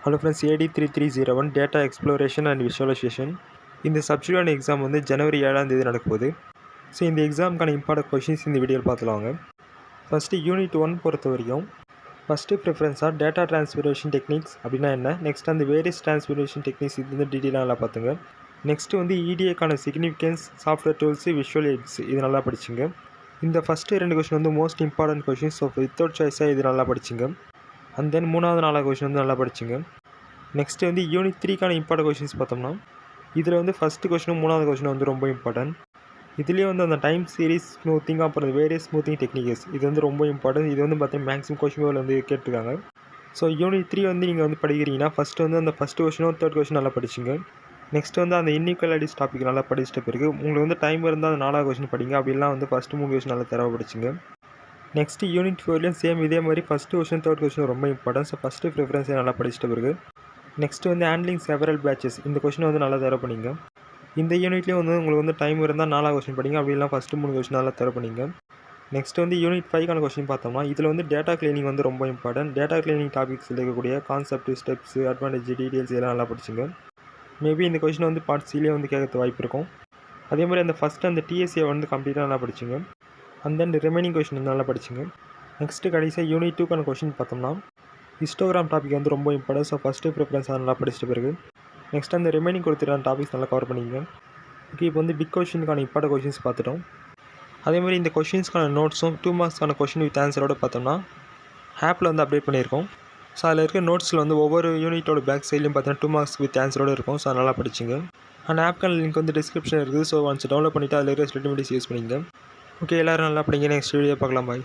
Hello friends, AD3301 Data Exploration and Visualization. இந்த substitute exam வந்து ஜனவரி 7ஆம் தேதி நடக்கும்போது. ஸோ இந்த எக்ஸாமுக்கான இம்பார்ட்டன்ட் கொஷின்ஸ் இந்த வீடியோவில் பார்த்துலாங்க. ஃபஸ்ட்டு யூனிட் 1 பொறுத்த வரைக்கும் ஃபஸ்ட்டு ப்ரிஃபரன்ஸாக டேட்டா ட்ரான்ஸ்ஃபரேஷன் டெக்னிக்ஸ் அப்படின்னா என்ன, நெக்ஸ்ட் அந்த வேரியஸ் ட்ரான்ஸ்ஃபரேஷன் டெக்னிக்ஸ் இது வந்து டீட்டெயிலாக நல்லா பார்த்துங்க. நெக்ஸ்ட்டு வந்து இடிஏக்கான significance, software tools, visual aids இது நல்லா படிச்சுங்க. இந்த ஃபஸ்ட்டு 2 கொஷின் வந்து most important questions. So without சாய்ஸாக இது நல்லா படிச்சுங்க. அண்ட் தென் 3வது 4வது கொஷின் வந்து நல்லா படிச்சுங்க. நெக்ஸ்ட்டு வந்து யூனிட் 3க்கான இம்பார்ட்டன்ட் கொஷின்ஸ் பார்த்தோம்னா இதில் வந்து ஃபஸ்ட்டு கொஷினும் 3வது கொஷினும் வந்து ரொம்ப இம்பார்ட்டன்ட். இதுலேயே வந்து அந்த டைம் சீரிஸ் ஸ்மூத்திங் அப்புறம் வேரியஸ் ஸ்மூத்திங் டெக்னிக்ஸ் இது வந்து ரொம்ப இம்பார்ட்டன்ட். இது வந்து பார்த்தீங்கன்னா மேக்ஸிமம் கொஷின் வந்து கேட்டிருக்காங்க. ஸோ யூனிட் 3 வந்து நீங்கள் வந்து படிக்கிறீங்கன்னா ஃபஸ்ட்டு வந்து அந்த ஃபஸ்ட்டு கொஷினும் 3rd கொஷின் நல்லா படிச்சுங்க. நெக்ஸ்ட் வந்து அந்த இன்இக்வாலிட்டிஸ் டாபிக் நல்லா படிச்சிட்ட பிறகு உங்களுக்கு வந்து டைம் இருந்தால் அந்த 4வது கொஷின் படிங்க. அப்படிலாம் வந்து ஃபஸ்ட்டு 3 கொஷின் நல்லா தரவா படிச்சுங்க. நெக்ஸ்ட்டு யூனிட் 4லேயும் சேம் இதே மாதிரி ஃபஸ்ட்டு கொஷின் 3rd கொஷின் ரொம்ப இம்பார்ட்டன்ட். ஸோ ஃபஸ்ட்டு ப்ரிஃபரன்ஸை நல்லா படிச்சிட்ட பிறகு நெக்ஸ்ட்டு வந்து ஹேண்ட்லிங் செவரல் பேட்சஸ் இந்த கொஷின் வந்து நல்லா தர பண்ணிங்க. இந்த யூனிட்லேயும் வந்து உங்களுக்கு வந்து டைம் இருந்தால் 4வது கொஷின் படிங்க. அப்படிலாம் ஃபஸ்ட்டு 3 கொஷின் நல்லா தர பண்ணிங்க. நெக்ஸ்ட் வந்து யூனிட் 5க்கான கொஷின் பார்த்தோம்னா இதில் வந்து டேட்டா கிளீனிங் வந்து ரொம்ப இம்பார்ட்டன்ட். டேட்டா கிளீனிங் டாபிக்ஸ் இருக்கக்கூடிய கான்செப்ட், ஸ்டெப்ஸு, அட்வான்டேஜ், டீட்டெயில்ஸ் இதெல்லாம் நல்லா படிச்சுங்க. மேபி இந்த கொஷின் வந்து பார்ட் சிலே வந்து கேட்கறது வாய்ப்பு இருக்கும். அதே மாதிரி அந்த ஃபஸ்ட்டு அந்த டிஎஸ்ஏ வந்து கம்ப்ளீட்டாக நல்லா படிச்சுங்க. அண்ட் தென் ரிமைனிங் கொஷின் வந்து நல்லா படிச்சுங்க. நெக்ஸ்ட்டு கடைசியாக யூனிட் 2க்கான கொஷின் பார்த்தோம்னா ஹிஸ்டோகிராம் டாபிக் வந்து ரொம்ப இம்பார்ட்டன்ட். ஸோ ஃபஸ்ட்டு ப்ரிஃபரன்ஸ் நல்லா படிச்சிட்ட பிறகு நெக்ஸ்ட் அந்த ரிமைனிங் கொடுத்துருக்கான டாபிக்ஸ் நல்லா கவர் பண்ணிங்க. ஓகே, இப்போ வந்து பிக் கொஷினுக்கான இம்பார்ட்டன்ட் கொஷின்ஸ் பார்த்துட்டோம். அதே மாதிரி இந்த கொஷின்ஸ்க்கான நோட்ஸும் 2 மார்க்ஸ்க்கான கொஷின் வித் ஆன்சரோடு பார்த்தோம்னா ஆப்பில் வந்து அப்டேட் பண்ணியிருக்கோம். ஸோ அதில் இருக்க நோட்ஸில் வந்து ஒவ்வொரு யூனிட்டோட பேக் சைட்லையும் பார்த்தீங்கன்னா 2 மார்க்ஸ் வித் ஆன்சரோடு இருக்கும். ஸோ நல்லா படிச்சுங்க. அந்த ஆப்க்கான லிங்க் வந்து டிஸ்கிரிப்ஷன் இருக்குது. ஸோ ஒன்ஸ் டவுன்லோட் பண்ணிவிட்டு அதில் இருக்கிற ரெடிமேடிஸ் யூஸ் பண்ணிங்க. ஓகே, எல்லோரும் நல்லா படிங்க. நெக்ஸ்ட் வீடியோ பார்க்கலாம். பாய்.